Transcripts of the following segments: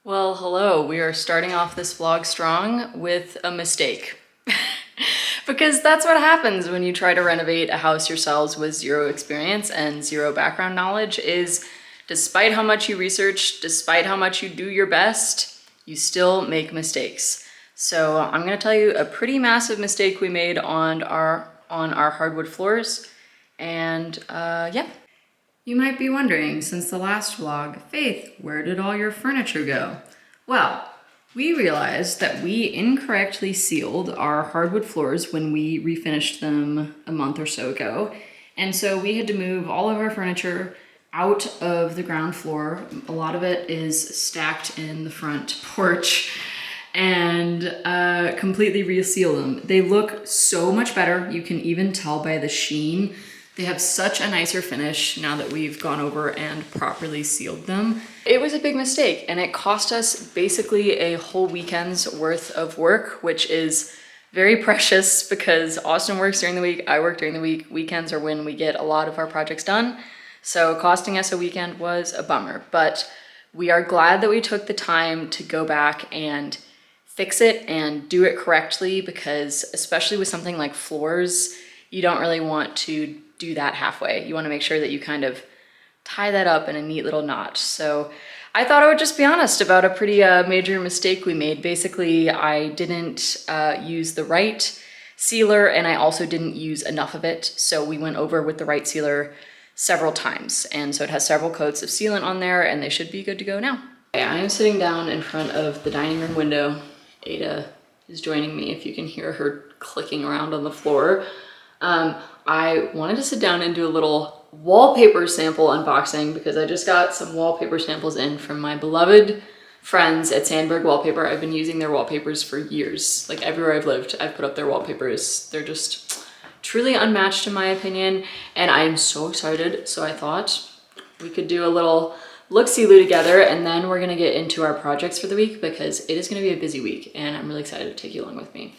Well, hello. We are starting off this vlog strong with a mistake. Because that's what happens when you try to renovate a house yourselves with zero experience and zero background knowledge is despite how much you research, despite how much you do your best, you still make mistakes. So I'm gonna tell you a pretty massive mistake we made on our hardwood floors. And yeah. You might be wondering, since the last vlog, Faith, where did all your furniture go? Well, we realized that we incorrectly sealed our hardwood floors when we refinished them a month or so ago. And so we had to move all of our furniture out of the ground floor. A lot of it is stacked in the front porch and completely reseal them. They look so much better. You can even tell by the sheen. They have such a nicer finish now that we've gone over and properly sealed them. It was a big mistake and it cost us basically a whole weekend's worth of work, which is very precious because Austin works during the week, I work during the week. Weekends are when we get a lot of our projects done. So costing us a weekend was a bummer, but we are glad that we took the time to go back and fix it and do it correctly, because especially with something like floors, you don't really want to do that halfway. You want to make sure that you kind of tie that up in a neat little knot. So I thought I would just be honest about a pretty major mistake we made. Basically, I didn't use the right sealer and I also didn't use enough of it. So we went over with the right sealer several times. And so it has several coats of sealant on there and they should be good to go now. Okay, I am sitting down in front of the dining room window. Ada is joining me if you can hear her clicking around on the floor. I wanted to sit down and do a little wallpaper sample unboxing because I just got some wallpaper samples in from my beloved friends at Sandberg Wallpaper. I've been using their wallpapers for years. Like everywhere I've lived, I've put up their wallpapers. They're just truly unmatched in my opinion, and I am so excited. So I thought we could do a little look-see-loo together, and then we're gonna get into our projects for the week because it is gonna be a busy week and I'm really excited to take you along with me.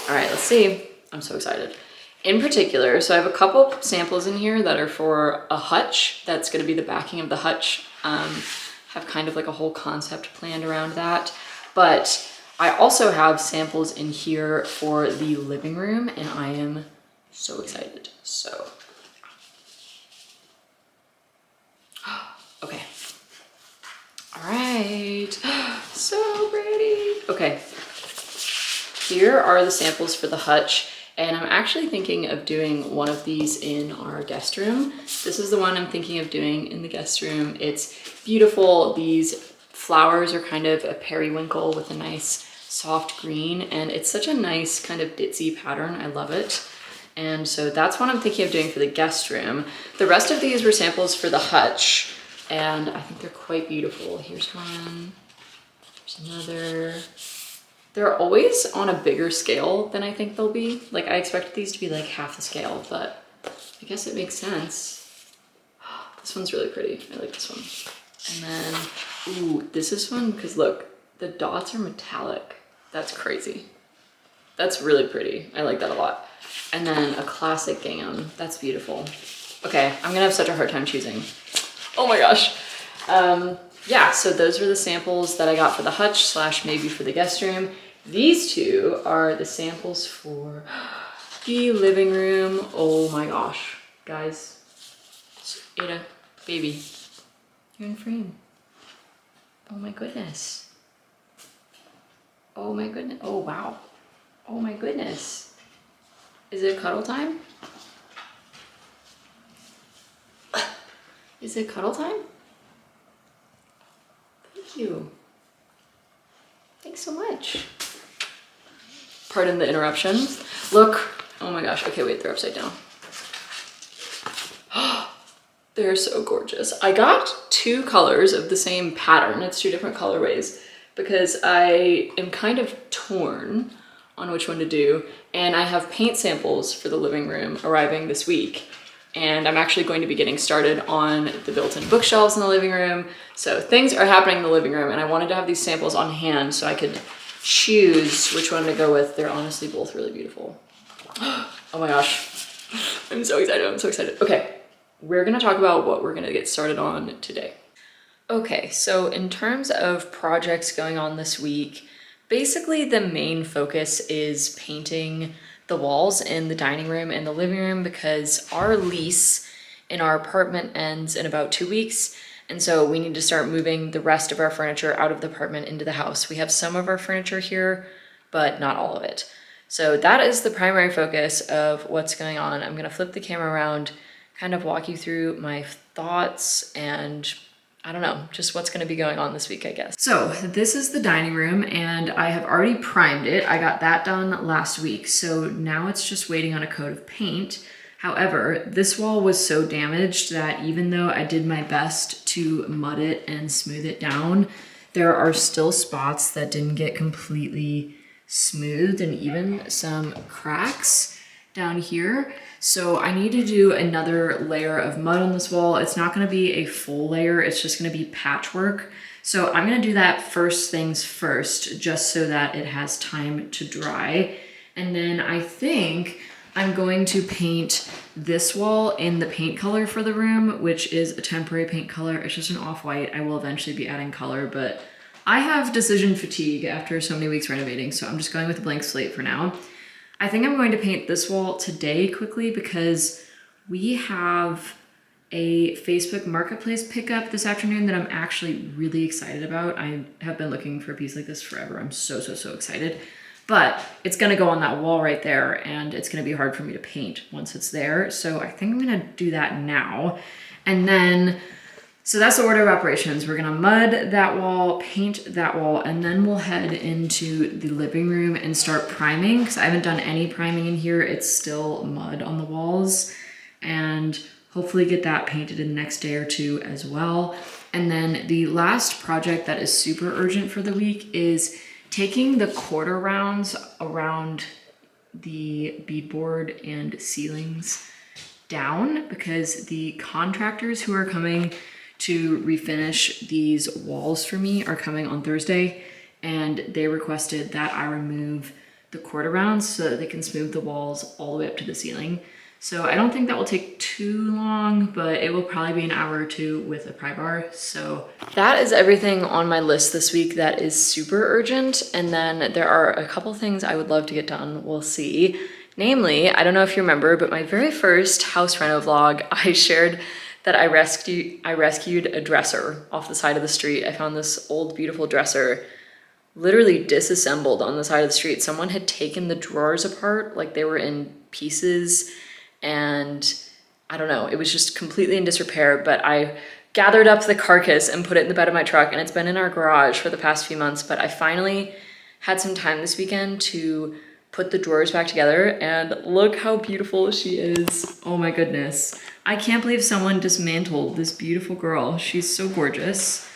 All right, let's see. I'm so excited. In particular, so I have a couple samples in here that are for a hutch. That's gonna be the backing of the hutch. Have kind of like a whole concept planned around that. But I also have samples in here for the living room and I am so excited. So, okay. All right, so pretty. Okay, here are the samples for the hutch. And I'm actually thinking of doing one of these in our guest room. This is the one I'm thinking of doing in the guest room. It's beautiful. These flowers are kind of a periwinkle with a nice soft green, and it's such a nice kind of ditzy pattern. I love it. And so that's what I'm thinking of doing for the guest room. The rest of these were samples for the hutch, and I think they're quite beautiful. Here's one, there's another. They're always on a bigger scale than I think they'll be. Like I expected these to be like half the scale, but I guess it makes sense. This one's really pretty. I like this one. And then, ooh, this is fun because look, the dots are metallic. That's crazy. That's really pretty. I like that a lot. And then a classic gingham. That's beautiful. Okay, I'm gonna have such a hard time choosing. Oh my gosh. Yeah, so those were the samples that I got for the hutch slash maybe for the guest room. These two are the samples for the living room. Oh my gosh, guys. Ada, baby, you're in frame. Oh my goodness. Oh my goodness. Oh wow. Oh my goodness. Is it cuddle time? Is it cuddle time? Thank you. Thanks so much. Pardon the interruptions. Look, oh my gosh, okay, wait, they're upside down. They're so gorgeous. I got two colors of the same pattern. It's two different colorways because I am kind of torn on which one to do. And I have paint samples for the living room arriving this week. And I'm actually going to be getting started on the built-in bookshelves in the living room. So things are happening in the living room and I wanted to have these samples on hand so I could choose which one to go with. They're honestly both really beautiful. Oh my gosh, I'm so excited, I'm so excited. Okay, we're gonna talk about what we're gonna get started on today. Okay, so in terms of projects going on this week, basically the main focus is painting the walls in the dining room and the living room because our lease in our apartment ends in about 2 weeks. And so we need to start moving the rest of our furniture out of the apartment into the house. We have some of our furniture here, but not all of it. So that is the primary focus of what's going on. I'm gonna flip the camera around, kind of walk you through my thoughts and I don't know, just what's gonna be going on this week, I guess. So this is the dining room and I have already primed it. I got that done last week. So now it's just waiting on a coat of paint. However, this wall was so damaged that even though I did my best to mud it and smooth it down, there are still spots that didn't get completely smoothed and even some cracks down here. So I need to do another layer of mud on this wall. It's not gonna be a full layer, it's just gonna be patchwork. So I'm gonna do that first things first, just so that it has time to dry. And then I think I'm going to paint this wall in the paint color for the room, which is a temporary paint color. It's just an off-white. I will eventually be adding color, but I have decision fatigue after so many weeks renovating, so I'm just going with a blank slate for now. I think I'm going to paint this wall today quickly because we have a Facebook Marketplace pickup this afternoon that I'm actually really excited about. I have been looking for a piece like this forever. I'm so excited. But it's gonna go on that wall right there and it's gonna be hard for me to paint once it's there. So I think I'm gonna do that now. And then, so that's the order of operations. We're gonna mud that wall, paint that wall, and then we'll head into the living room and start priming because I haven't done any priming in here. It's still mud on the walls and hopefully get that painted in the next day or two as well. And then the last project that is super urgent for the week is taking the quarter rounds around the beadboard and ceilings down because the contractors who are coming to refinish these walls for me are coming on Thursday, and they requested that I remove the quarter rounds so that they can smooth the walls all the way up to the ceiling. So I don't think that will take too long, but it will probably be an hour or two with a pry bar. So that is everything on my list this week that is super urgent. And then there are a couple things I would love to get done. We'll see. Namely, I don't know if you remember, but my very first house reno vlog, I shared that I rescued a dresser off the side of the street. I found this old, beautiful dresser literally disassembled on the side of the street. Someone had taken the drawers apart, like they were in pieces, and I don't know, it was just completely in disrepair, but I gathered up the carcass and put it in the bed of my truck, and it's been in our garage for the past few months, but I finally had some time this weekend to put the drawers back together, and look how beautiful she is. Oh my goodness. I can't believe someone dismantled this beautiful girl. She's so gorgeous.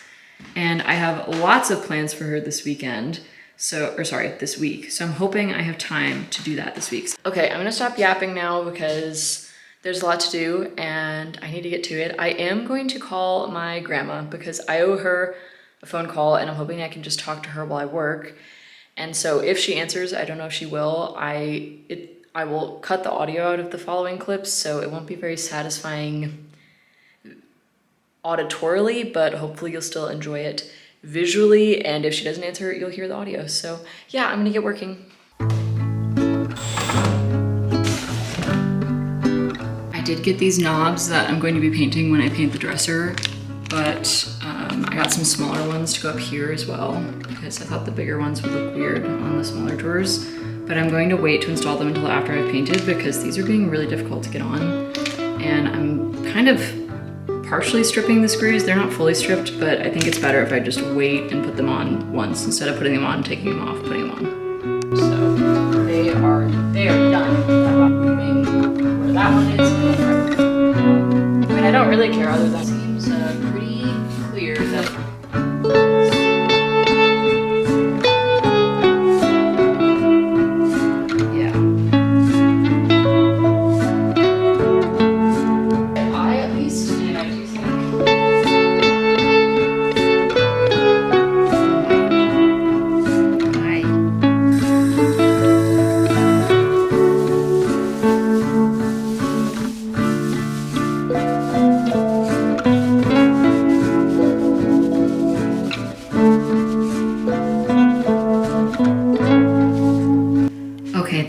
And I have lots of plans for her this weekend. This week. So I'm hoping I have time to do that this week. Okay, I'm gonna stop yapping now because there's a lot to do and I need to get to it. I am going to call my grandma because I owe her a phone call and I'm hoping I can just talk to her while I work. And so if she answers, I don't know if she will, I will cut the audio out of the following clips, so it won't be very satisfying auditorily, but hopefully you'll still enjoy it visually, and if she doesn't answer, you'll hear the audio. So yeah, I'm gonna get working. I did get these knobs that I'm going to be painting when I paint the dresser, but I got some smaller ones to go up here as well because I thought the bigger ones would look weird on the smaller drawers, but I'm going to wait to install them until after I've painted because these are being really difficult to get on, and I'm kind of partially stripping the screws. They're not fully stripped, but I think it's better if I just wait and put them on once instead of putting them on, taking them off, putting them on. So they are done. I'm moving where that one is. I mean, I don't really care other than it seems pretty clear that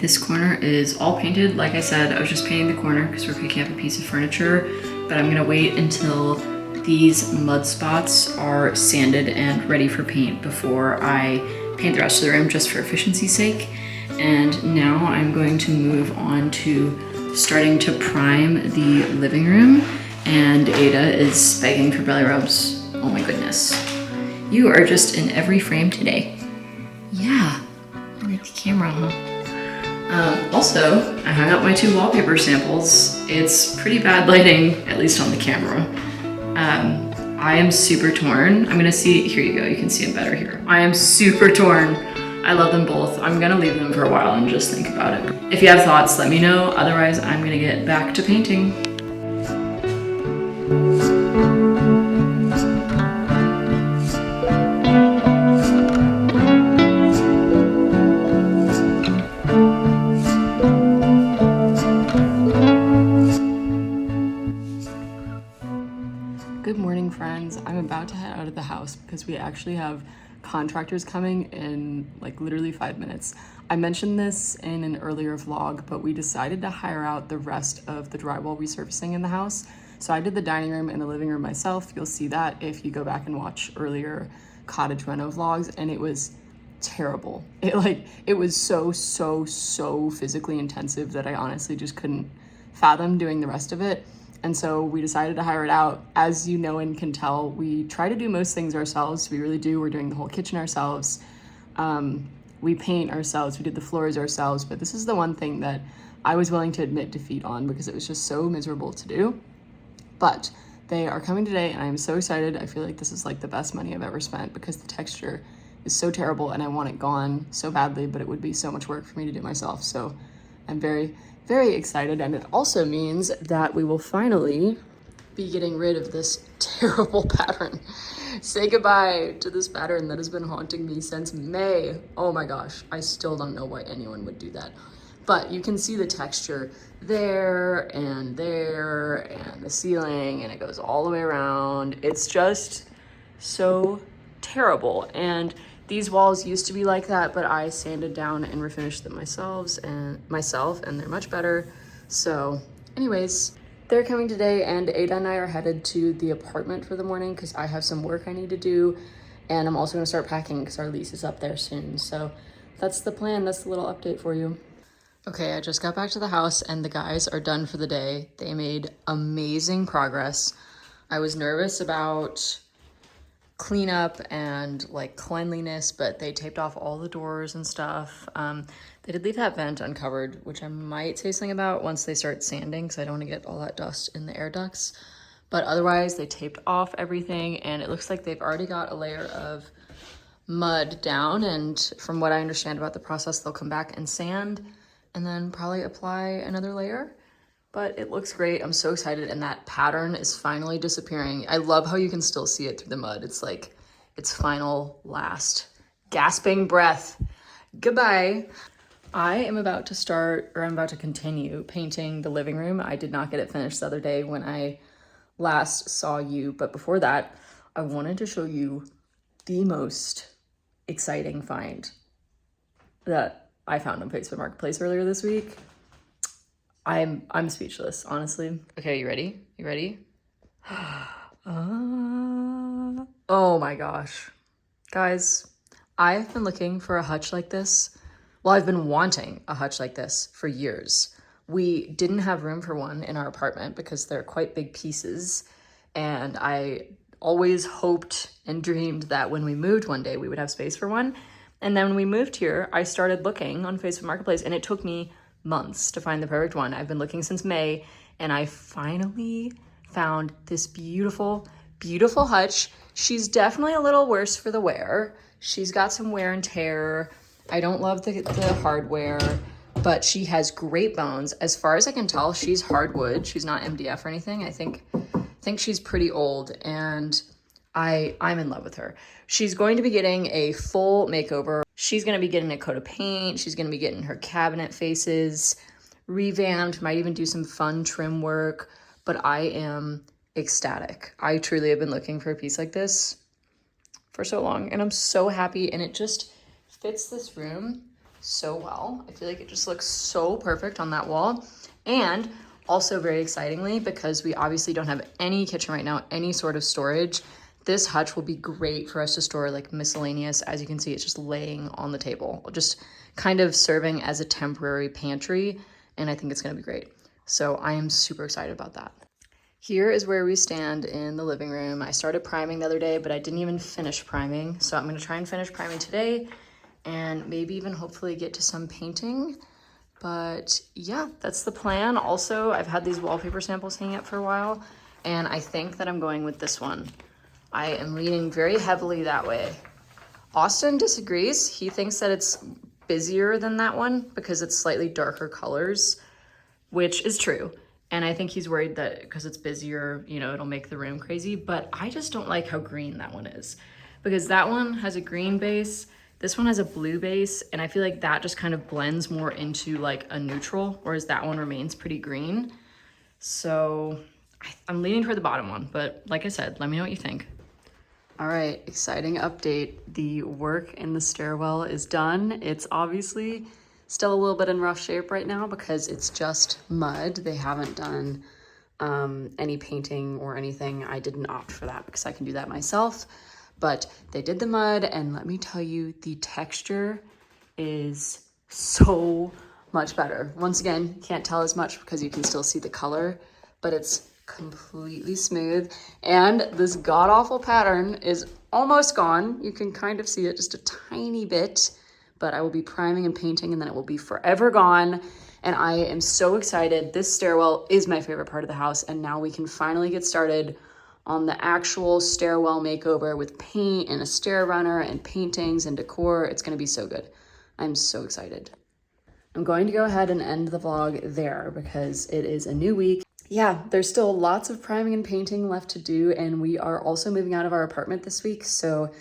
this corner is all painted. Like I said, I was just painting the corner because we're picking up a piece of furniture, but I'm gonna wait until these mud spots are sanded and ready for paint before I paint the rest of the room, just for efficiency's sake. And now I'm going to move on to starting to prime the living room, and Ada is begging for belly rubs. Oh my goodness. You are just in every frame today. Yeah, I like the camera, huh? Also, I hung up my 2 wallpaper samples. It's pretty bad lighting, at least on the camera. I am super torn. I'm gonna see, here you go, you can see them better here. I am super torn. I love them both. I'm gonna leave them for a while and just think about it. If you have thoughts, let me know. Otherwise, I'm gonna get back to painting. Good morning, friends. I'm about to head out of the house because we actually have contractors coming in like literally 5 minutes. I mentioned this in an earlier vlog, but we decided to hire out the rest of the drywall resurfacing in the house. So I did the dining room and the living room myself. You'll see that if you go back and watch earlier cottage reno vlogs, and it was terrible. It was so physically intensive that I honestly just couldn't fathom doing the rest of it. And so we decided to hire it out. As you know and can tell, we try to do most things ourselves. We really do. We're doing the whole kitchen ourselves. We paint ourselves. We did the floors ourselves. But this is the one thing that I was willing to admit defeat on because it was just so miserable to do. But they are coming today and I'm so excited. I feel like this is like the best money I've ever spent because the texture is so terrible and I want it gone so badly, but it would be so much work for me to do myself. So I'm very excited, and it also means that we will finally be getting rid of this terrible pattern. Say goodbye to this pattern that has been haunting me since May. Oh my gosh, I still don't know why anyone would do that. But you can see the texture there and the ceiling, and it goes all the way around. It's just so terrible. And these walls used to be like that, but I sanded down and refinished them myself, and they're much better. So anyways, they're coming today, and Ada and I are headed to the apartment for the morning because I have some work I need to do, and I'm also gonna start packing because our lease is up there soon. So that's the plan. That's the little update for you. Okay, I just got back to the house and the guys are done for the day. They made amazing progress. I was nervous about cleanup and like cleanliness, but they taped off all the doors and stuff. They did leave that vent uncovered, which I might say something about once they start sanding because I don't want to get all that dust in the air ducts. But otherwise, they taped off everything, and it looks like they've already got a layer of mud down, and from what I understand about the process, they'll come back and sand and then probably apply another layer. But it looks great. I'm so excited, and that pattern is finally disappearing. I love how you can still see it through the mud. It's like its final last gasping breath. Goodbye. I am about to continue painting the living room. I did not get it finished the other day when I last saw you, but before that, I wanted to show you the most exciting find that I found on Facebook Marketplace earlier this week. I'm speechless, honestly. Okay, you ready? You ready? Oh my gosh. Guys, I've been looking for a hutch like this. Well, I've been wanting a hutch like this for years. We didn't have room for one in our apartment because they're quite big pieces. And I always hoped and dreamed that when we moved one day, we would have space for one. And then when we moved here, I started looking on Facebook Marketplace, and it took me months to find the perfect one. I've been looking since May, and I finally found this beautiful hutch. She's definitely a little worse for the wear. She's got some wear and tear. I don't love the hardware, but she has great bones. As far as I can tell, she's hardwood. She's not MDF or anything. I think she's pretty old, and I'm in love with her. She's going to be getting a full makeover. She's going to be getting a coat of paint. She's going to be getting her cabinet faces revamped, might even do some fun trim work, but I am ecstatic. I truly have been looking for a piece like this for so long, and I'm so happy, and it just fits this room so well. I feel like it just looks so perfect on that wall. And also very excitingly, because we obviously don't have any kitchen right now, any sort of storage, this hutch will be great for us to store like miscellaneous. As you can see, it's just laying on the table, just kind of serving as a temporary pantry. And I think it's gonna be great. So I am super excited about that. Here is where we stand in the living room. I started priming the other day, but I didn't even finish priming. So I'm gonna try and finish priming today and maybe even hopefully get to some painting. But yeah, that's the plan. Also, I've had these wallpaper samples hanging up for a while, and I think that I'm going with this one. I am leaning very heavily that way. Austin disagrees. He thinks that it's busier than that one because it's slightly darker colors, which is true. And I think he's worried that because it's busier, you know, it'll make the room crazy. But I just don't like how green that one is, because that one has a green base, this one has a blue base, and I feel like that just kind of blends more into like a neutral, whereas that one remains pretty green. So I'm leaning toward the bottom one, but like I said, let me know what you think. All right, exciting update. The work in the stairwell is done. It's obviously still a little bit in rough shape right now because it's just mud. They haven't done any painting or anything. I didn't opt for that because I can do that myself, but they did the mud, and let me tell you, the texture is so much better. Once again, you can't tell as much because you can still see the color, but it's completely smooth, and this god-awful pattern is almost gone. You can kind of see it just a tiny bit, but I will be priming and painting, and then it will be forever gone. And I am so excited. This stairwell is my favorite part of the house, and now we can finally get started on the actual stairwell makeover with paint and a stair runner and paintings and decor. It's gonna be so good. I'm so excited. I'm going to go ahead and end the vlog there because it is a new week. Yeah, there's still lots of priming and painting left to do, and we are also moving out of our apartment this week, so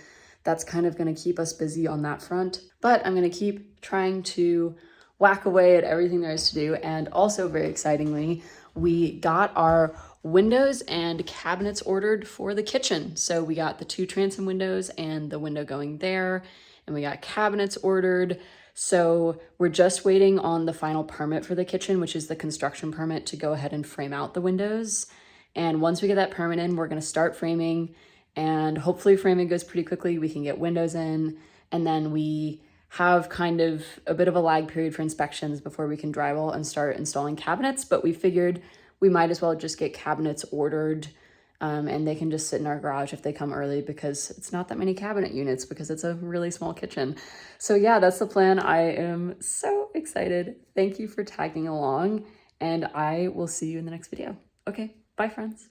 that's kind of gonna keep us busy on that front. But I'm gonna keep trying to whack away at everything there is to do, and also very excitingly, we got our windows and cabinets ordered for the kitchen. So we got the 2 transom windows and the window going there, and we got cabinets ordered. So we're just waiting on the final permit for the kitchen, which is the construction permit to go ahead and frame out the windows. And once we get that permit in, we're gonna start framing, and hopefully framing goes pretty quickly. We can get windows in, and then we have kind of a bit of a lag period for inspections before we can drywall and start installing cabinets. But we figured we might as well just get cabinets ordered, and they can just sit in our garage if they come early, because it's not that many cabinet units because it's a really small kitchen. So yeah, that's the plan. I am so excited. Thank you for tagging along, and I will see you in the next video. Okay, bye friends.